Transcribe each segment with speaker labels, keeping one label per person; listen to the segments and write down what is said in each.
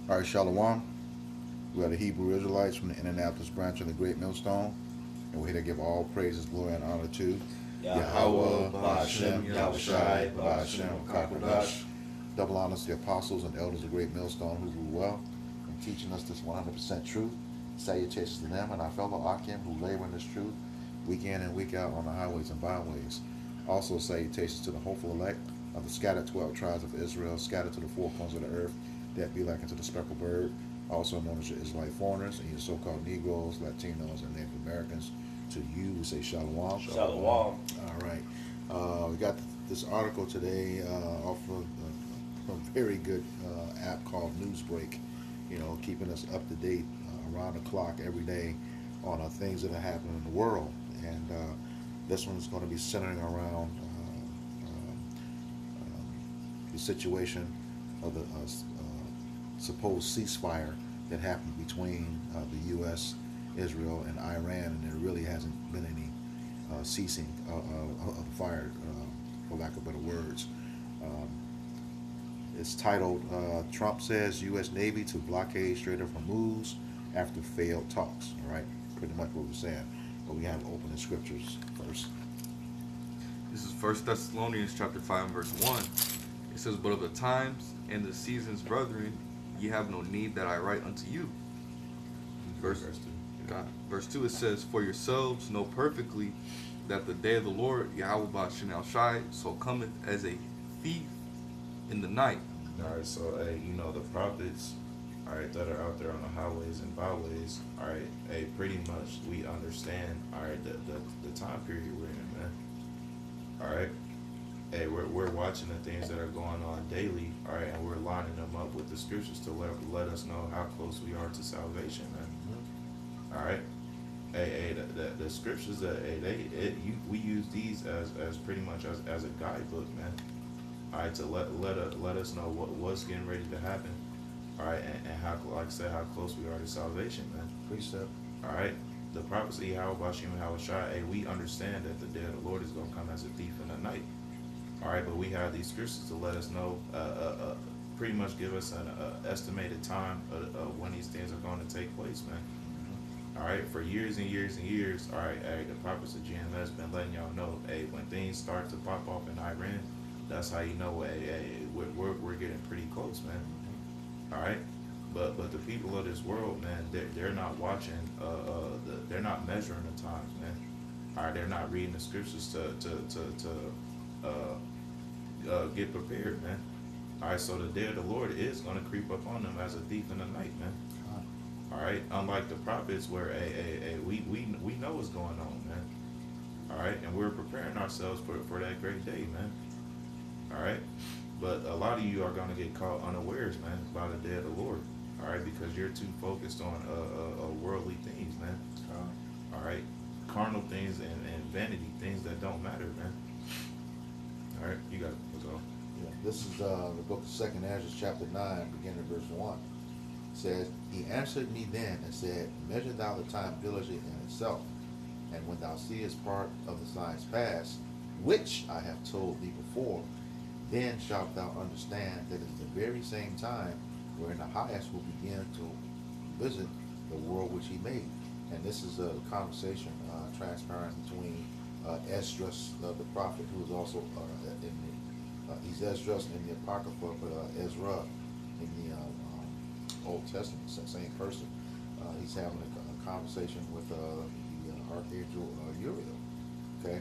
Speaker 1: All right, Shalom. We are the Hebrew Israelites from the Indianapolis branch of the Great Millstone, and we're here to give all praises, glory, and honor to
Speaker 2: Yahweh,
Speaker 1: Yahweh,
Speaker 2: Ba'ashem,
Speaker 1: Ba'ashem,
Speaker 2: Yahushai,
Speaker 1: Yahushai,
Speaker 2: Ba'ashem,
Speaker 1: Ba'ashem,
Speaker 2: Kakwadash.
Speaker 1: Kakwadash. Double honors to the apostles and elders of the Great Millstone who grew well in teaching us this 100% truth. Salutations to them and our fellow Akim who labor in this truth week in and week out on the highways and byways. Also, salutations to the hopeful elect of the scattered 12 tribes of Israel, scattered to the four corners of the earth, that be like unto the speckled bird, also known as your Israelite foreigners and your so-called Negroes, Latinos, and Native Americans. To you, we say Shalom.
Speaker 2: Shalom.
Speaker 1: All right. We got this article today off of a very good app called Newsbreak. You know, keeping us up to date around the clock every day on things that are happening in the world. And this one's going to be centering around the situation of the supposed ceasefire that happened between the U.S., Israel, and Iran, and there really hasn't been any ceasing of the fire, for lack of better words. Um, it's titled Trump Says U.S. Navy to Blockade Strait of Hormuz After Failed Talks. All right, pretty much what we're saying. But we have opening scriptures first.
Speaker 3: This is First Thessalonians chapter 5 and verse 1. It says, "But of the times and the seasons, brethren, ye have no need that I write unto you." Verse 2, it says, "For yourselves know perfectly that the day of the Lord, Yahweh Ba'ashem Shai, so cometh as a thief in the night."
Speaker 2: Alright, so hey, the prophets, alright, that are out there on the highways and byways, alright, hey, pretty much we understand, alright, the time period we're in, man. Alright. Hey, we're watching the things that are going on daily, alright, and we're lining them up with the scriptures to let us know how close we are to salvation, man. All right. Hey, the scriptures that we use these as pretty much as a guidebook, man. All right, to let us know what's getting ready to happen. All right, and how, like I said, how close we are to salvation, man.
Speaker 1: Precept.
Speaker 2: All right, the prophecy how Bashim and Hawashai, hey, we understand that the day of the Lord is going to come as a thief in the night. All right, but we have these scriptures to let us know, pretty much give us an estimated time of when these things are going to take place, man. All right, for years and years and years, all right, hey, the prophets of GMS been letting y'all know, hey, when things start to pop off in Iran, that's how you know, hey, we're getting pretty close, man. All right, but the people of this world, man, they're not watching, they're not measuring the times, man. All right, they're not reading the scriptures to get prepared, man. All right, so the day of the Lord is going to creep up on them as a thief in the night, man. All right, unlike the prophets, where we know what's going on, man. All right, and we're preparing ourselves for that great day, man. All right, but a lot of you are going to get caught unawares, man, by the day of the Lord. All right, because you're too focused on worldly things, man. All right, carnal things and vanity things that don't matter, man. All right, you got it. Let's go.
Speaker 1: Yeah, this is the book of Second Ezra, chapter 9, beginning at verse 1. It says, He answered me then and said, Measure thou the time diligently in itself, and when thou seest part of the signs pass, which I have told thee before, then shalt thou understand that it is the very same time wherein the highest will begin to visit the world which he made. And this is a conversation transparent between Esdras, the prophet, who is also in the, he's Esdras in the Apocrypha, but Ezra in the Old Testament, same person. He's having a conversation with the Archangel Uriel, okay,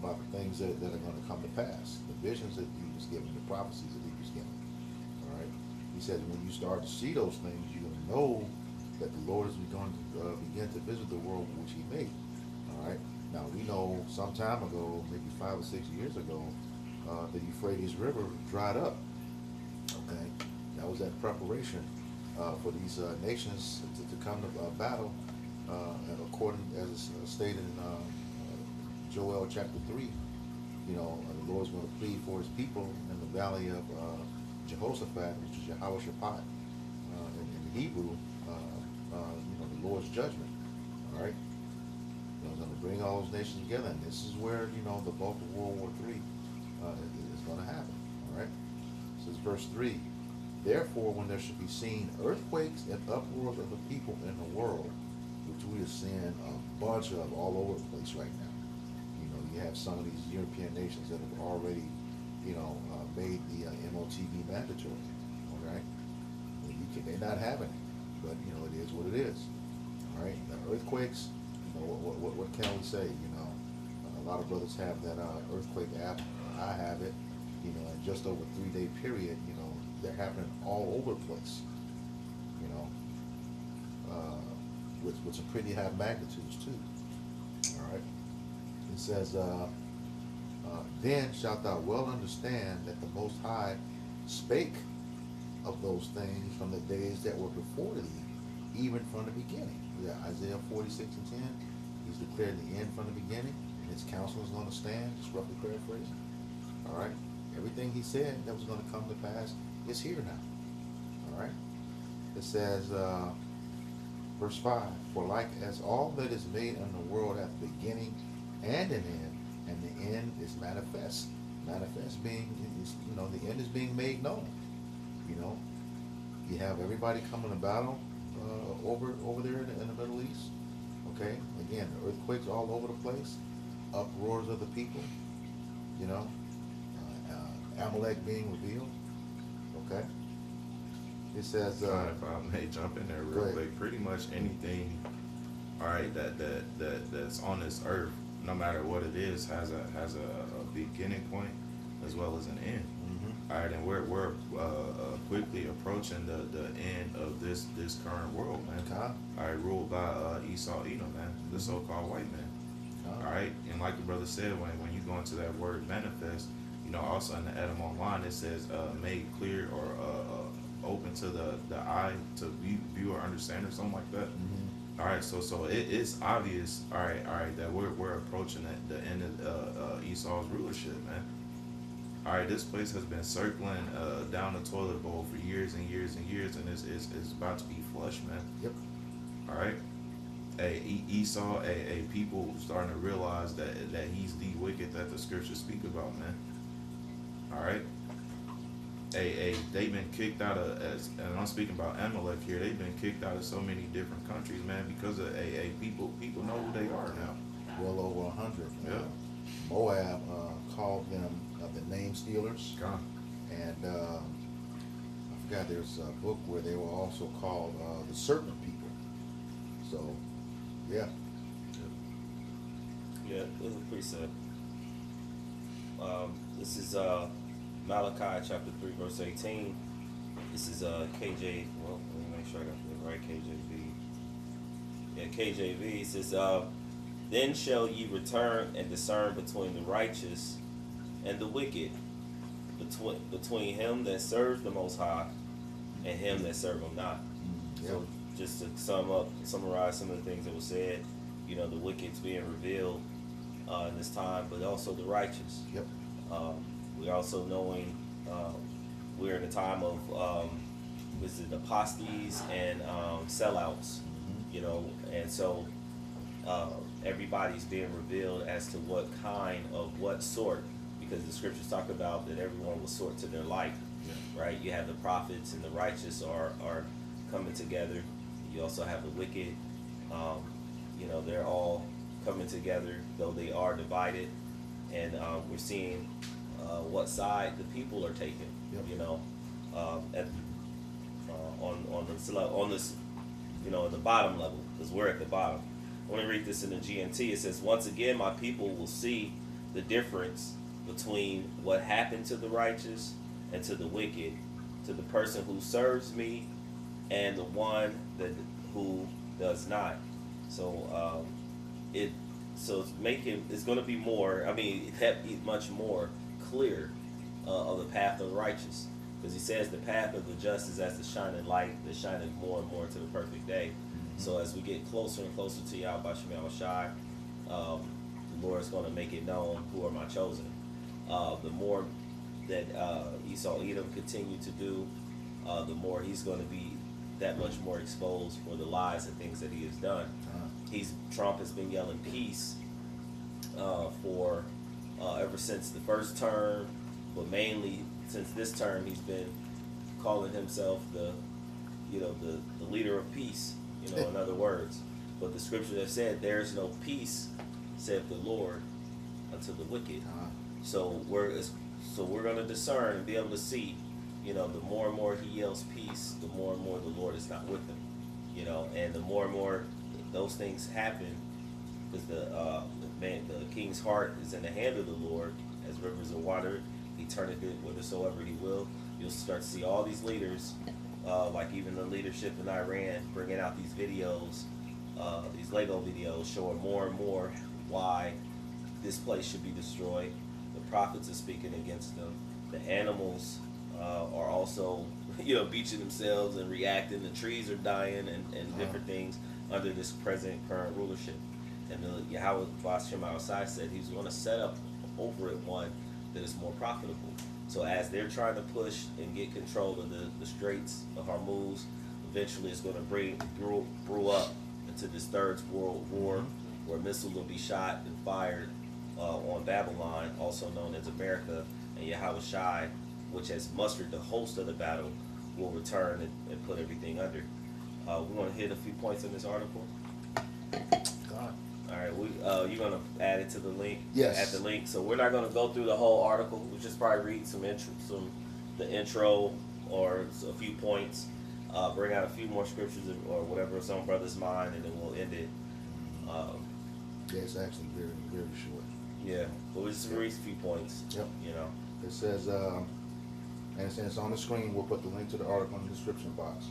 Speaker 1: about the things that are going to come to pass, the visions that he was given, the prophecies that he was given. All right, he said when you start to see those things, you're going to know that the Lord is going to begin to visit the world which He made. All right. Now we know some time ago, maybe 5 or 6 years ago, the Euphrates River dried up. Okay, that was that preparation for these nations to come to battle, according as stated in Joel chapter 3. You know, the Lord's going to plead for His people in the valley of Jehoshaphat, which is Yehoshaphat in Hebrew. The Lord's judgment. All right, He's going to bring all those nations together, and this is where the bulk of World War III is going to happen. All right, this is verse 3. Therefore, when there should be seen earthquakes and uproars of the people in the world, which we are seeing a bunch of all over the place right now. You know, you have some of these European nations that have already, made the MOTV mandatory. All right, they're not having it, but it is what it is. All right, the earthquakes. What can we say? A lot of brothers have that earthquake app. I have it. In just over 3 day period. They're happening all over the place. With some pretty high magnitudes too. All right. It says, then shalt thou well understand that the Most High spake of those things from the days that were before thee, even from the beginning. Yeah, Isaiah 46:10. He's declared the end from the beginning, and his counsel is going to stand. Just roughly paraphrasing. All right. Everything he said that was going to come to pass is here now. All right. It says, verse 5, for like as all that is made in the world hath beginning and an end, and the end is manifest. Manifest being, the end is being made known. You have everybody coming to battle over there in the Middle East. Okay, again, earthquakes all over the place, uproars of the people. Amalek being revealed. Okay. It says,
Speaker 2: if I may jump in there real quick, pretty much anything, all right, that's on this earth, no matter what it is, has a beginning point as well as an end.
Speaker 1: Mm-hmm.
Speaker 2: All right, and we're quickly approaching the end of this current world, man.
Speaker 1: Okay.
Speaker 2: All right, ruled by Esau, Edom, man, the so-called white man. All right, and like the brother said, when you go into that word manifest, also in the Edom Online it says made clear or open to the eye to view or understand or something like that.
Speaker 1: Mm-hmm.
Speaker 2: All right, so it's obvious. All right, that we're approaching the end of Esau's rulership, man. All right, this place has been circling down the toilet bowl for years and years and years, and it's about to be flushed, man.
Speaker 1: Yep. All right.
Speaker 2: Esau, people starting to realize that he's the wicked that the scriptures speak about, man. All right. They've been kicked out of, and I'm speaking about Amalek here. They've been kicked out of so many different countries, man, because of people know who they are now.
Speaker 1: Well over 100.
Speaker 2: Yeah.
Speaker 1: Moab called them the name stealers.
Speaker 2: God.
Speaker 1: And I forgot there's a book where they were also called the serpent people. So, yeah.
Speaker 4: Yeah, this is pretty simple. This is Malachi chapter 3 verse 18. This is KJ. Well, let me make sure I got the right KJV. Yeah, KJV. It says, "Then shall ye return and discern between the righteous and the wicked, between him that serves the Most High and him that serve him not."
Speaker 1: Yeah.
Speaker 4: So, just to summarize some of the things that were said, the wicked's being revealed in this time, but also the righteous.
Speaker 1: Yep.
Speaker 4: We're also knowing we're in a time of apostates and sellouts, and so everybody's being revealed as to what kind of what sort, because the scriptures talk about that everyone will sort to their like, right? You have the prophets and the righteous are coming together. You also have the wicked. They're all coming together, though they are divided, and we're seeing what side the people are taking.
Speaker 1: Yep.
Speaker 4: On this, at the bottom level, because we're at the bottom. I want to read this in the GNT. It says, "Once again, my people will see the difference between what happened to the righteous and to the wicked, to the person who serves me and the one who does not." So it's going to be more. I mean, much more clear of the path of the righteous, because he says the path of the just is as the shining light that shineth more and more to the perfect day. Mm-hmm. So as we get closer and closer to Yahweh Shem Shai, the Lord is going to make it known who are my chosen. The more that Esau Edom continue to do, the more he's going to be that much more exposed for the lies and things that he has done. Trump has been yelling peace for ever since the first term, but mainly since this term he's been calling himself the, you know, the leader of peace. You know, in other words, but the scripture that said, "There is no peace," saith the Lord, unto the wicked. So we're going to discern and be able to see, you know, the more and more he yells peace, the more and more the Lord is not with him, you know, and the more and more those things happen, because the king's heart is in the hand of the Lord, as rivers of water, he turneth it whithersoever he will. You'll start to see all these leaders, like even the leadership in Iran, bringing out these videos, these Lego videos showing more and more why this place should be destroyed. The prophets are speaking against them. The animals are also, you know, beaching themselves and reacting. The trees are dying and different things under this current rulership. And the Yahweh Bashem outside said he's going to set up over it one that is more profitable. So as they're trying to push and get control of the Straits of Hormuz, eventually it's going to brew up into this third world war, where missiles will be shot and fired on Babylon, also known as America, and Yahweh Shai, which has mustered the host of the battle, will return and put everything under. We want to hit a few points in this article. All right, you're gonna add it to the link.
Speaker 1: Yes.
Speaker 4: Add the link. So we're not gonna go through the whole article. We'll just probably read the intro or a few points. Bring out a few more scriptures or whatever's on brother's mind, and then we'll end it.
Speaker 1: Yeah, it's actually very, very short.
Speaker 4: Yeah, but we'll just read a few points.
Speaker 1: Yep.
Speaker 4: You know.
Speaker 1: It says, and since it's on the screen, we'll put the link to the article in the description box.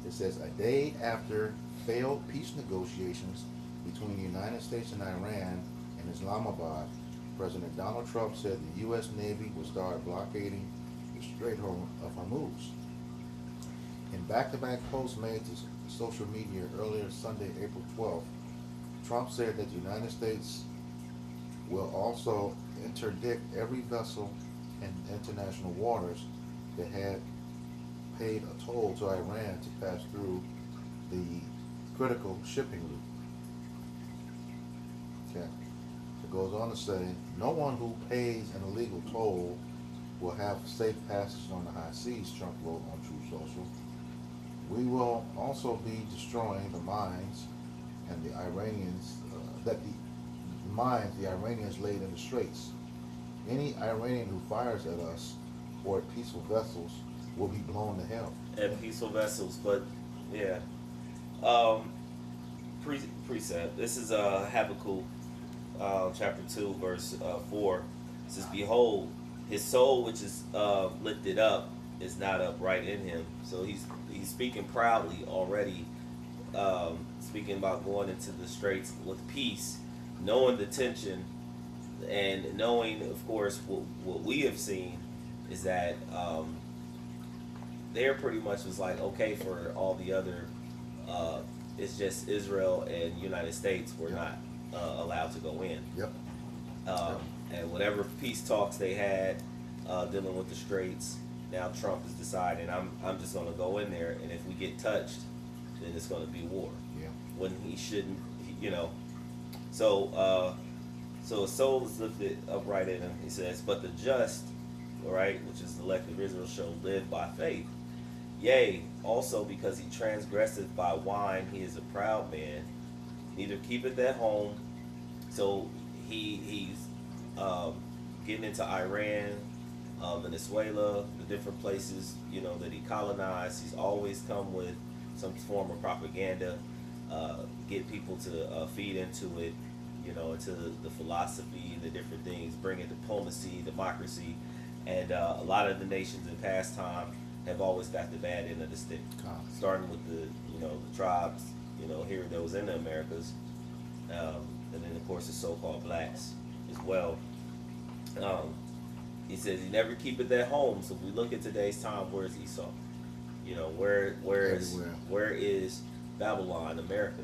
Speaker 1: It says, a day after failed peace negotiations between the United States and Iran in Islamabad, President Donald Trump said the U.S. Navy would start blockading the Strait of Hormuz. In back-to-back posts made to social media earlier Sunday, April 12th, Trump said that the United States will also interdict every vessel in international waters that had paid a toll to Iran to pass through the critical shipping route. Okay. It goes on to say, no one who pays an illegal toll will have safe passage on the high seas, Trump wrote on Truth Social. We will also be destroying the mines and the Iranians, the Iranians laid in the straits. Any Iranian who fires at us or at peaceful vessels will be blown to hell.
Speaker 4: At peaceful vessels, but yeah. Precept. This is Habakkuk, chapter 2, verse 4. It says, behold, his soul which is lifted up is not upright in him. So he's speaking proudly already, speaking about going into the straits with peace, knowing the tension, and knowing, of course, what we have seen is that there pretty much was like, okay, for all the other, it's just Israel and United States were not allowed to go in.
Speaker 1: Yep.
Speaker 4: And whatever peace talks they had dealing with the Straits, now Trump is deciding I'm just going to go in there, and if we get touched, then it's going to be war.
Speaker 1: Yeah.
Speaker 4: When he shouldn't, you know. So his soul is lifted upright in him, he says, but the just, right, which is the elect of Israel, shall live by faith. Yea, also because he transgresseth by wine, he is a proud man, neither keepeth at home. So he's getting into Iran, Venezuela, the different places, you know, that he colonized. He's always come with some form of propaganda, get people to feed into it, you know, into the philosophy, the different things, bringing diplomacy, democracy, and a lot of the nations in past time have always got the bad end of the stick, starting with the tribes, you know, here those in the Americas, and then of course the so-called blacks as well. He says he never keepeth at home. So if we look at today's time, where's Esau? You know, where is Babylon, America?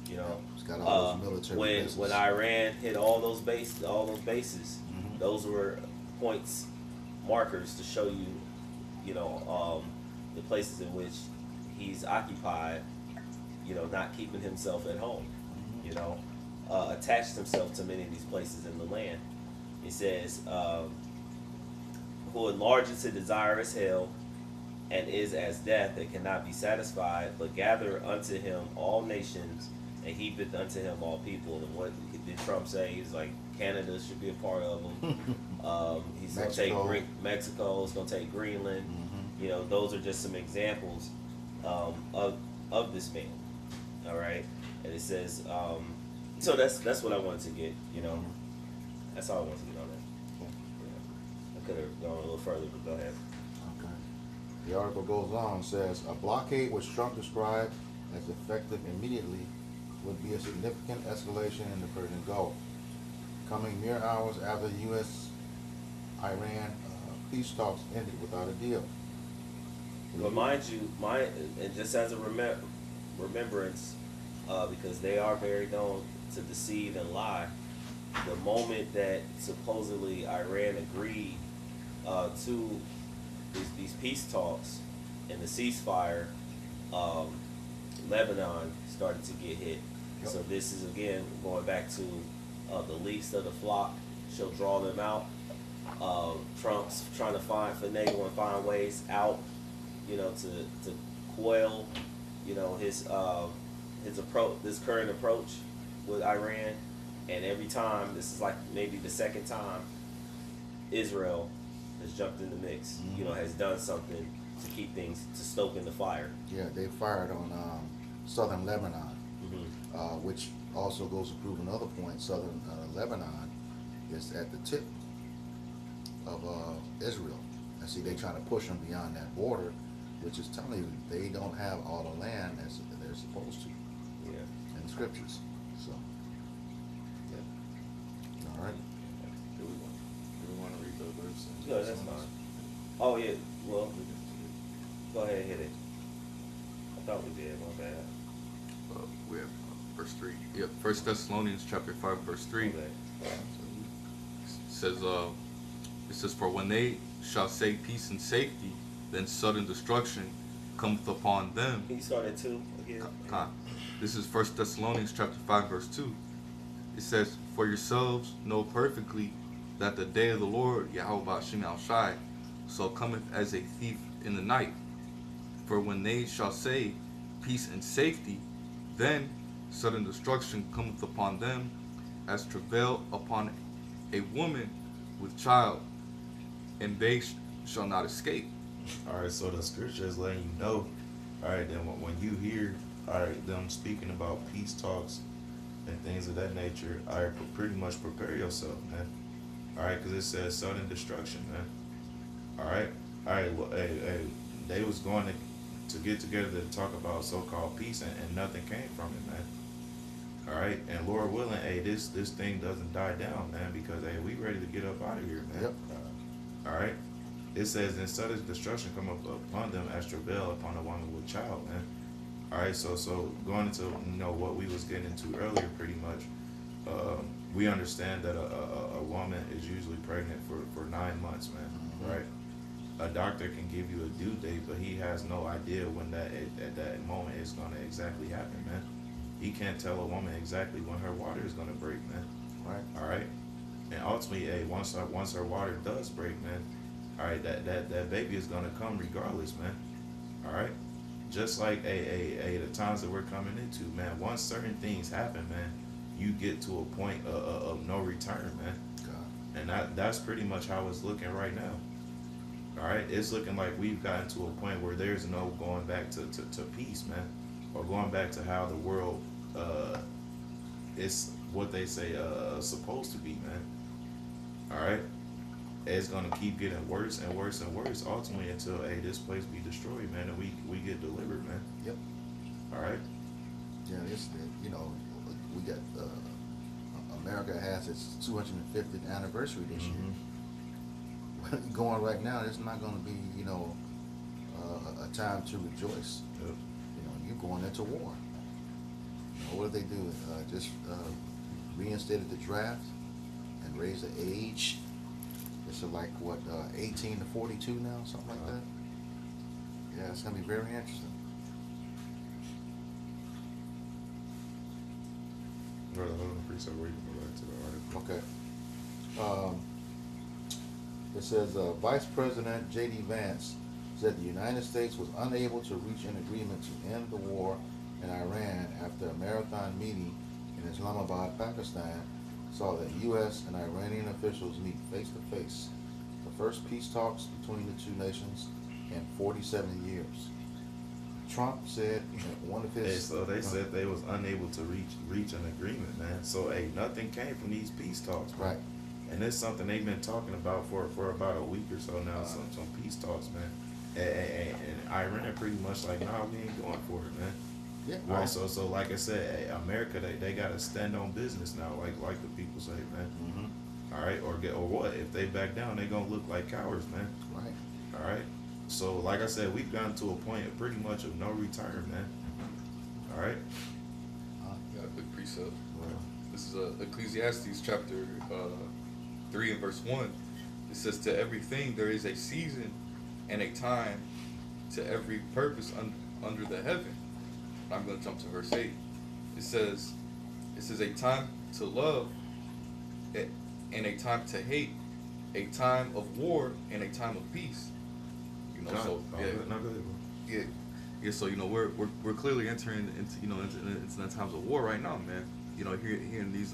Speaker 4: You know,
Speaker 1: It's got all those military bases.
Speaker 4: when Iran hit all those bases, those were points, markers to show you, you know, the places in which he's occupied, you know, not keeping himself at home, you know, attached himself to many of these places in the land. He says, who enlarges to desirous hell, and is as death, and cannot be satisfied, but gather unto him all nations, and heapeth unto him all people. And what did Trump say? He's like, Canada should be a part of them. He's going to take Mexico. It's going to take Greenland.
Speaker 1: Mm-hmm.
Speaker 4: You know, those are just some examples of this man. All right, and it says, so that's what I wanted to get. You know, that's all I wanted to get on that. Yeah. I could have gone a little further, but go ahead.
Speaker 1: Okay. The article goes on and says, a blockade which Trump described as effective immediately would be a significant escalation in the Persian Gulf, coming mere hours after the U.S.-Iran peace talks ended without a deal.
Speaker 4: But mind you, and just as a remembrance, because they are very known to deceive and lie, the moment that supposedly Iran agreed to these peace talks and the ceasefire, Lebanon started to get hit.
Speaker 1: Yep.
Speaker 4: So this is again going back to the least of the flock shall draw them out. Trump's trying to finagle and find ways out, you know, to quell, you know, his approach, this current approach with Iran. And every time, this is like maybe the second time, Israel has jumped in the mix.
Speaker 1: Mm-hmm.
Speaker 4: You know, has done something to keep things, to stoke in the fire.
Speaker 1: Yeah, they fired on southern Lebanon, which also goes to prove another point. Southern Lebanon is at the tip of Israel. And see, they're trying to push them beyond that border, which is telling you they don't have all the land as they're supposed to
Speaker 4: Yeah.
Speaker 1: in the scriptures. So, yeah. All right.
Speaker 2: Do we want to read the verse?
Speaker 4: No, that's fine. Oh yeah, well, go ahead and hit it. I thought we did. My bad.
Speaker 3: We have verse 3. Yep, 1 Thessalonians chapter 5, verse 3.
Speaker 4: Okay.
Speaker 3: It says, for when they shall say peace and safety, then sudden destruction cometh upon them.
Speaker 4: Can you start at 2 again?
Speaker 3: This is 1 Thessalonians chapter 5, verse 2. It says, for yourselves know perfectly that the day of the Lord, Yahweh Shem Al Shai, so cometh as a thief in the night. For when they shall say peace and safety, then sudden destruction cometh upon them, as travail upon a woman with child, and they shall not escape.
Speaker 2: All right, so the scripture is letting you know. All right, then when you hear, all right, them speaking about peace talks and things of that nature, all right, pretty much prepare yourself, man. All right, because it says sudden destruction, man. All right, well, hey, they was going to get together to talk about so-called peace, and nothing came from it, man. All right, and Lord willing, hey, this thing doesn't die down, man, because hey, we ready to get up out of here, man.
Speaker 1: Yep.
Speaker 2: All right. It says, "And sudden destruction come up upon them as travail upon a woman with child." Man. All right. So going into what we was getting into earlier, pretty much, we understand that a woman is usually pregnant for 9 months, man.
Speaker 1: Mm-hmm.
Speaker 2: Right. A doctor can give you a due date, but he has no idea when that at that moment is going to exactly happen, man. He can't tell a woman exactly when her water is going to break, man.
Speaker 1: Right.
Speaker 2: All right. And ultimately, hey, once her water does break, man, all right, that baby is gonna come regardless, man. All right, just like the times that we're coming into, man. Once certain things happen, man, you get to a point of no return, man.
Speaker 1: God.
Speaker 2: And that's pretty much how it's looking right now. All right, it's looking like we've gotten to a point where there's no going back to peace, man, or going back to how the world is what they say supposed to be, man. All right, it's gonna keep getting worse and worse and worse, ultimately until this place be destroyed, man, and we get delivered, man.
Speaker 1: Yep.
Speaker 2: All right.
Speaker 1: Yeah, we got America has its 250th anniversary this year. Going right now, it's not going to be a time to rejoice.
Speaker 2: Yep.
Speaker 1: You're going into war. What did they do? Just reinstated the draft and raised the age. It's like 18 to 42 now, something like that. Yeah, it's gonna be very interesting.
Speaker 2: Brother, hold on, please, where you can go back to the article.
Speaker 1: Okay. It says Vice President J.D. Vance said the United States was unable to reach an agreement to end the war in Iran after a marathon meeting in Islamabad, Pakistan, saw that U.S. and Iranian officials meet face to face. The first peace talks between the two nations in 47 years. Trump said in one of his.
Speaker 2: So they said they was unable to reach an agreement, man. So nothing came from these peace talks, bro.
Speaker 1: Right.
Speaker 2: And it's something they've been talking about for about a week or so now. Some peace talks, man. And Iran pretty much like, nah, we ain't going for it, man.
Speaker 1: Yeah.
Speaker 2: All
Speaker 1: Well,
Speaker 2: right, so like I said, America, they got to stand on business now, like the people say, man.
Speaker 1: mm-hmm.
Speaker 2: All right, or what? If they back down, they gonna look like cowards, man.
Speaker 1: Right.
Speaker 2: All right. So like I said, we've gotten to a point of pretty much of no return, man. All right.
Speaker 3: Got a quick precept.
Speaker 1: Well,
Speaker 3: This is Ecclesiastes chapter 3 and verse 1. It says, "To everything there is a season and a time to every purpose under the heaven." I'm going to jump to verse 8. It says a time to love and a time to hate, a time of war and a time of peace. You know, so
Speaker 2: No, go ahead, bro.
Speaker 3: yeah. So we're clearly entering into the times of war right now, man. You know, here in these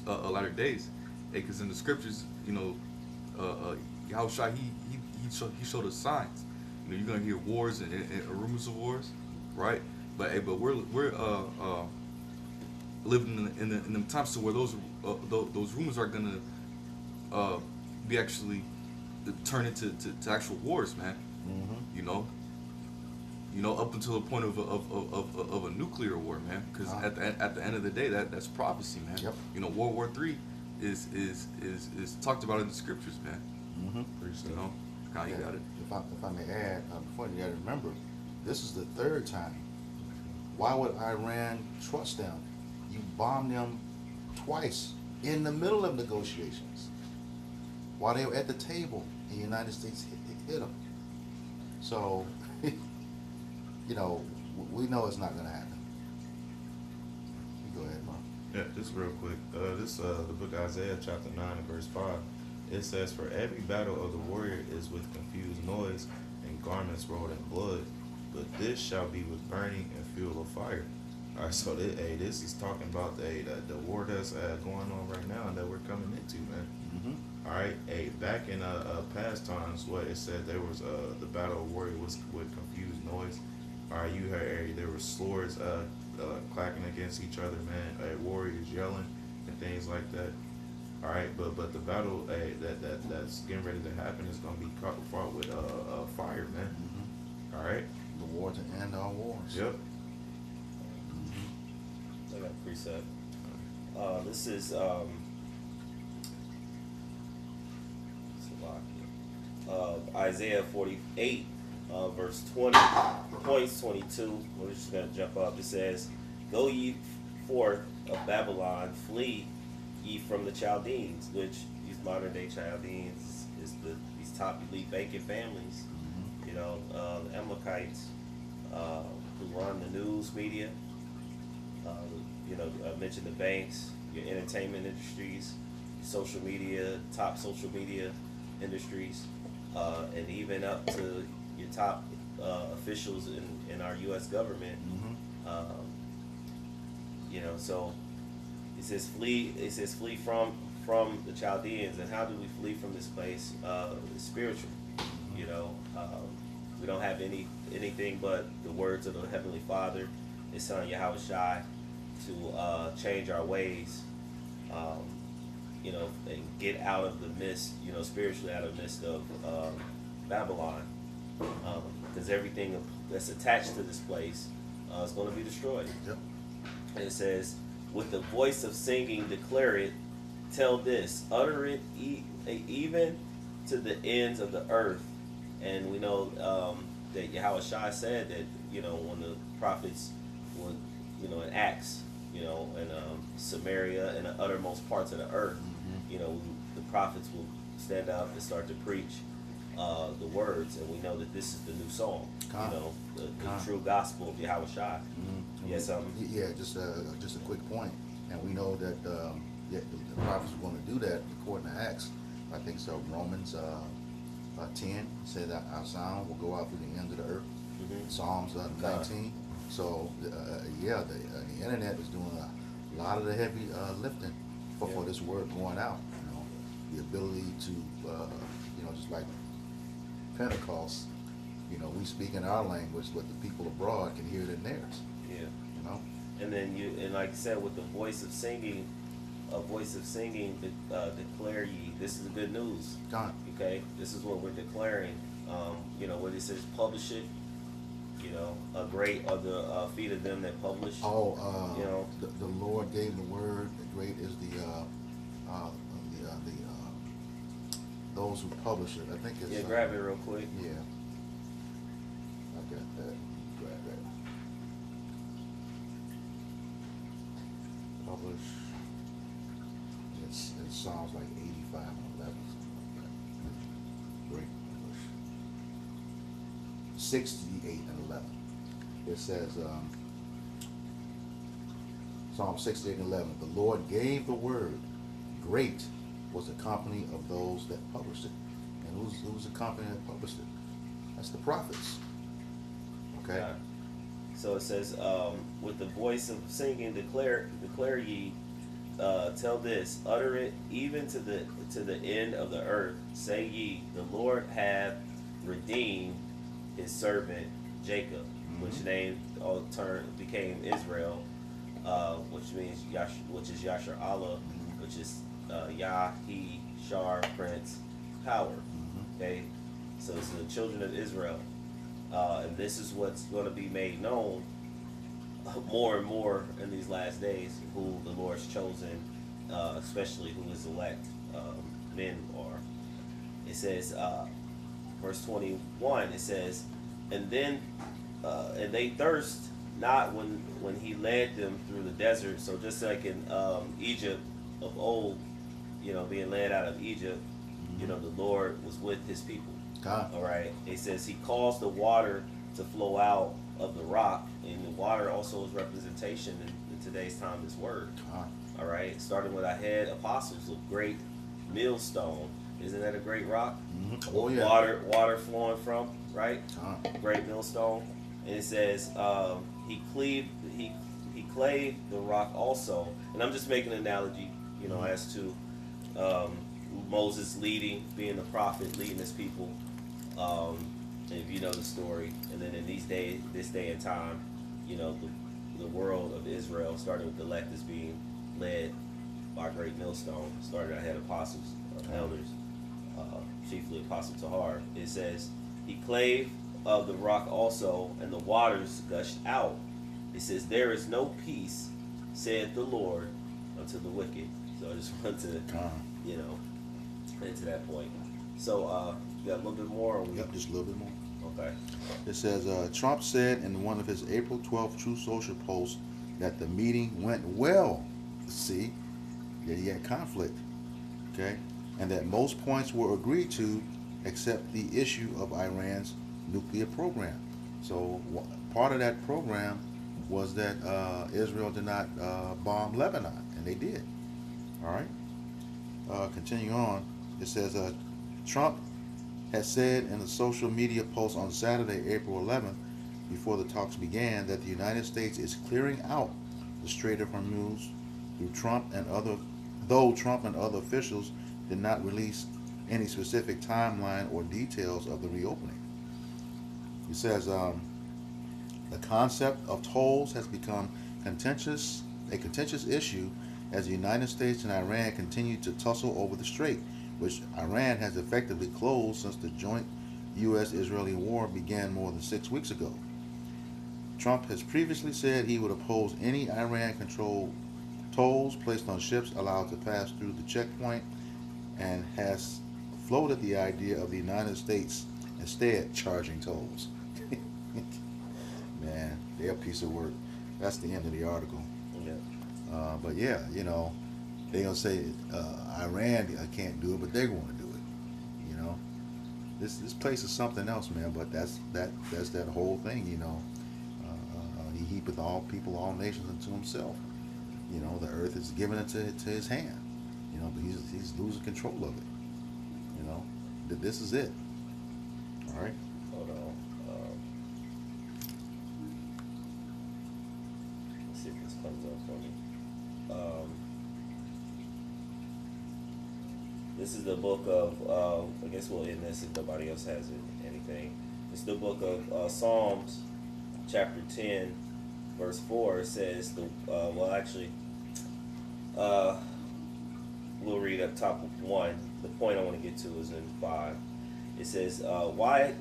Speaker 3: latter days, because in the scriptures, Yahushua he showed us signs. You know, you're gonna hear wars and rumors of wars, right? But we're living in the times to where those rumors are gonna be actually turn into actual wars, man.
Speaker 1: mm-hmm.
Speaker 3: You know, up until the point of a nuclear war, man. Because at the end of the day, that's prophecy, man.
Speaker 1: Yep.
Speaker 3: You know, World War III is talked about in the scriptures, man.
Speaker 1: Mm-hmm.
Speaker 3: You know, how you got it.
Speaker 1: If I may add, before you got to remember, this is the third time. Why would Iran trust them? You bombed them twice in the middle of negotiations while they were at the table, and the United States hit them. So, we know it's not going to happen. You go ahead, Mark.
Speaker 2: Yeah, just real quick. The book of Isaiah, chapter 9 and verse 5. It says, "For every battle of the warrior is with confused noise and garments rolled in blood, but this shall be with burning and fuel of fire." All right, so this is talking about the war that's going on right now and that we're coming into, man.
Speaker 1: Mm-hmm.
Speaker 2: All right, back in past times, what it said there was the battle of warrior was with confused noise. All right, you heard there were swords clacking against each other, man. Warriors yelling and things like that. All right, but the battle that's getting ready to happen is gonna be fought with fire, man.
Speaker 1: Mm-hmm.
Speaker 2: All right.
Speaker 1: The war to end all wars.
Speaker 2: Yep.
Speaker 1: Mm-hmm.
Speaker 4: I got a precept. This is Isaiah 48, verse 20, points 22. We're just going to jump up. It says, "Go ye forth of Babylon, flee ye from the Chaldeans," which these modern day Chaldeans is these top elite banking families.
Speaker 1: Mm-hmm.
Speaker 4: You know, the Amalekites who run the news media. I mentioned the banks, your entertainment industries, social media, top social media industries, and even up to your top officials in our U.S. government.
Speaker 1: Mm-hmm.
Speaker 4: So it says flee. It says flee from the Chaldeans. And how do we flee from this place? Spiritual. You know, we don't have anything but the words of the Heavenly Father, His Son Yahushua, to change our ways. And get out of the mist, spiritually out of the mist of Babylon, because everything that's attached to this place is going to be destroyed.
Speaker 1: Yep.
Speaker 4: And it says, "With the voice of singing, declare it, tell this, utter it even to the ends of the earth." And we know that Yahushua said that, when the prophets would, in Acts, in Samaria and the uttermost parts of the earth, the prophets will stand up and start to preach the words, and we know that this is the new song, the true gospel of Yahushua.
Speaker 1: Mm-hmm.
Speaker 4: Yes,
Speaker 1: Yeah, just a quick point, and we know that the prophets were going to do that according to Acts. I think so. Romans 10 said that our sound will go out through the ends of the earth.
Speaker 4: Mhm.
Speaker 1: Psalms 19. So yeah, the internet is doing a lot of the heavy lifting for
Speaker 4: Yeah.
Speaker 1: this word going out. You know, the ability to just like Pentecost. You know, we speak in our language, but the people abroad can hear it in theirs.
Speaker 4: Yeah.
Speaker 1: You know.
Speaker 4: And then and like I said, with the voice of singing, declare ye. This is the good news.
Speaker 1: God.
Speaker 4: Okay, this is what we're declaring. When it says publish it, a great are the feet of them that publish.
Speaker 1: The Lord gave the word. Great is those who publish it. I think it's.
Speaker 4: Yeah, grab it real quick.
Speaker 1: Yeah. I got that. Grab that. Publish. It sounds like 85 and 11. Something like that. Great publish. 68 and 11. It says, Psalm 68 and 11. The Lord gave the word. Great was the company of those that published it. And who's the company that published it? That's the prophets. Okay.
Speaker 4: Yeah. So it says, with the voice of singing, declare ye, tell this, utter it even to the end of the earth. Say ye, the Lord hath redeemed his servant Jacob, which became Israel, which means which is Yashar Allah, which is Yah, He, Shar, Prince, Power. Okay, so it's the children of Israel, and this is what's going to be made known more and more in these last days, who the Lord's chosen, especially who His elect men are. It says, verse 21. It says, and they thirst not when He led them through the desert. So just like in Egypt of old, being led out of Egypt, the Lord was with His people.
Speaker 1: God.
Speaker 4: All right. It says He caused the water to flow out of the rock, and the water also is representation in today's time is word.
Speaker 1: God.
Speaker 4: All right. Starting with our head apostles, a great millstone. Isn't that a great rock?
Speaker 1: Mm-hmm. Oh yeah.
Speaker 4: Water flowing from, right?
Speaker 1: God.
Speaker 4: Great millstone. And it says he clave the rock also. And I'm just making an analogy, as to Moses being the prophet, leading his people. If you know the story, and then in this day and time, the world of Israel, starting with the elect, is being led by a great millstone. Started our head apostles, elders, chiefly Apostle Tahar. It says he clave of the rock also, and the waters gushed out. It says there is no peace, saith the Lord, unto the wicked. So I just wanted to, into that point. So you got a little bit more? Or
Speaker 1: Yep, just a little bit more.
Speaker 4: Okay.
Speaker 1: It says, Trump said in one of his April 12th Truth Social posts that the meeting went well. See, yeah, you had conflict, okay, and that most points were agreed to, except the issue of Iran's nuclear program. So part of that program was that Israel did not bomb Lebanon, and they did. All right. Continue on. It says, Trump has said in a social media post on Saturday, April 11th, before the talks began, that the United States is clearing out the Strait of Hormuz though Trump and other officials did not release any specific timeline or details of the reopening. He says the concept of tolls has become a contentious issue as the United States and Iran continue to tussle over the strait, which Iran has effectively closed since the joint U.S.-Israeli war began more than 6 weeks ago. Trump has previously said he would oppose any Iran-controlled tolls placed on ships allowed to pass through the checkpoint, and has floated the idea of the United States instead charging tolls. Man, they're a piece of work. That's the end of the article.
Speaker 4: Yeah.
Speaker 1: But yeah, they're gonna say Iran can't do it, but they're going to do it. This place is something else, man. But that's that whole thing. He heapeth all people, all nations unto himself. The earth is given into his hand. But he's losing control of it. This is it. All right.
Speaker 4: Hold on. Let's see if this comes up for me. This is the book of, I guess we'll end this if nobody else has anything. It's the book of Psalms, chapter 10, verse 4. It says, we'll read up top of 1. The point I want to get to is in 5. It says, why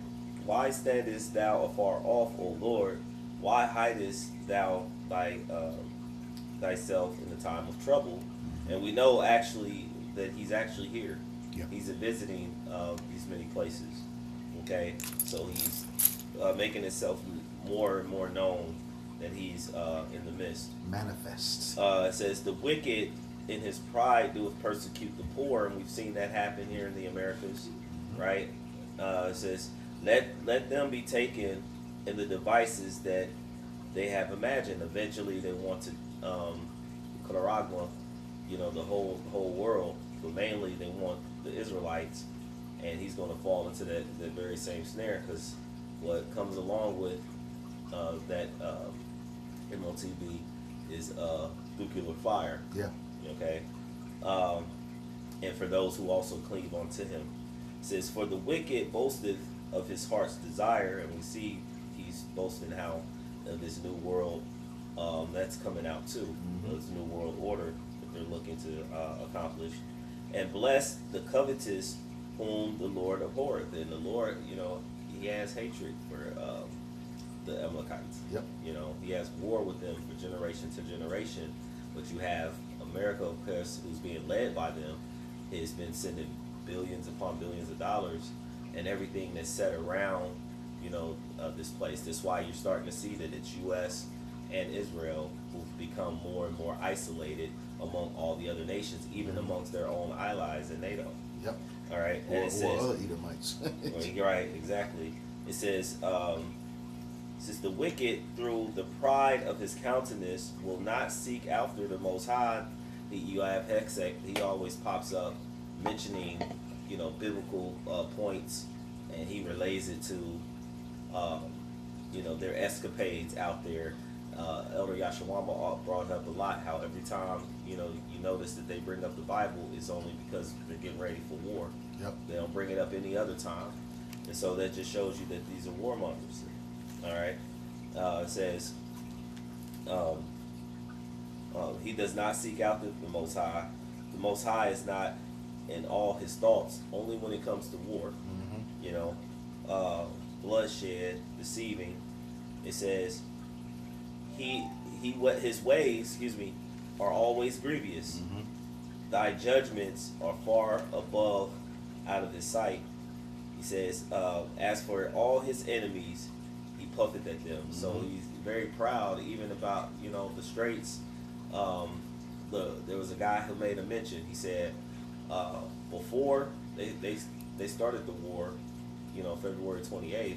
Speaker 4: standest thou afar off, O Lord? Why hidest thou thyself in the time of trouble? And we know actually that he's actually here.
Speaker 1: Yeah.
Speaker 4: He's visiting these many places. Okay, so he's making himself more and more known that he's in the midst.
Speaker 1: Manifest.
Speaker 4: It says the wicked in his pride doeth persecute the poor, and we've seen that happen here in the Americas, right? It says let them be taken in the devices that they have imagined. Eventually, they want to Nicaragua, the whole world, but mainly they want the Israelites, and he's going to fall into that very same snare, because what comes along with that MOTB is nuclear fire.
Speaker 1: Yeah.
Speaker 4: Okay, and for those who also cleave unto him. It says, for the wicked boasteth of his heart's desire, and we see he's boasting how this new world that's coming out too, this new world order that they're looking to accomplish. And bless the covetous whom the Lord abhorreth. And the Lord, he has hatred for the Amalekites.
Speaker 1: Yep.
Speaker 4: He has war with them for generation to generation. But you have America, of course, who's being led by them, has been sending billions upon billions of dollars, and everything that's set around, this place. That's why you're starting to see that it's U.S. and Israel who've become more and more isolated among all the other nations, even amongst their own allies in NATO.
Speaker 1: Yep.
Speaker 4: All right, and
Speaker 1: Or
Speaker 4: it says,
Speaker 1: other Edomites.
Speaker 4: right, exactly. It says, the wicked through the pride of his countenance will not seek after the Most High. You have Hexek, he always pops up mentioning, biblical points, and he relays it to, their escapades out there. Elder Yashawama brought up a lot how every time, you notice that they bring up the Bible, it's only because they're getting ready for war.
Speaker 1: Yep.
Speaker 4: They don't bring it up any other time. And so that just shows you that these are warmongers. All right. It says, he does not seek out the Most High. The Most High is not in all his thoughts, only when it comes to war. Bloodshed, deceiving. It says, his ways, are always grievous. Thy judgments are far above out of his sight. He says, as for all his enemies, he puffeth at them. So he's very proud, even about, the straits. There was a guy who made a mention. He said, before they started the war, February 28th,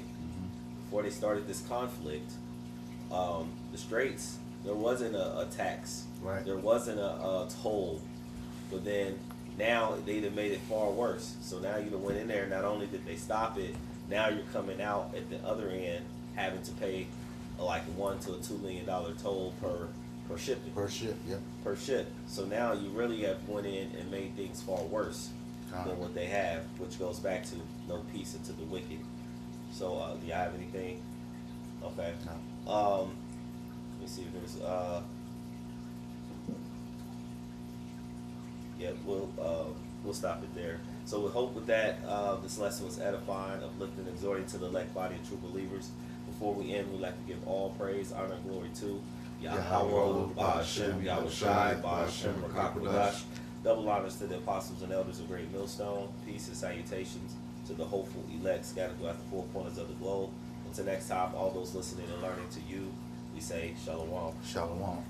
Speaker 4: before they started this conflict, the straits, there wasn't a tax.
Speaker 1: Right.
Speaker 4: There wasn't a toll. But then now they'd have made it far worse. So now you went in there, not only did they stop it, now you're coming out at the other end having to pay like $1 to $2 million toll per shipment.
Speaker 1: Per ship, yep.
Speaker 4: Per ship. So now you really have went in and made things far worse than what they have, which goes back to no peace unto the wicked. So do you have anything? Okay.
Speaker 1: No.
Speaker 4: Let me see if there's we'll stop it there. So we hope with that this lesson was edifying, uplifting, exhorting to the elect body of true believers. Before we end, we'd like to give all praise, honor, and glory to Yahweh, Ba'ashem, Yahushai, Ba'ashem, Rakakwadash. Double honors to the apostles and elders of Great Millstone. Peace and salutations to the hopeful elect scattered throughout the four corners of the globe. Until next time, all those listening and learning to you, we say Shalom.
Speaker 1: Shalom.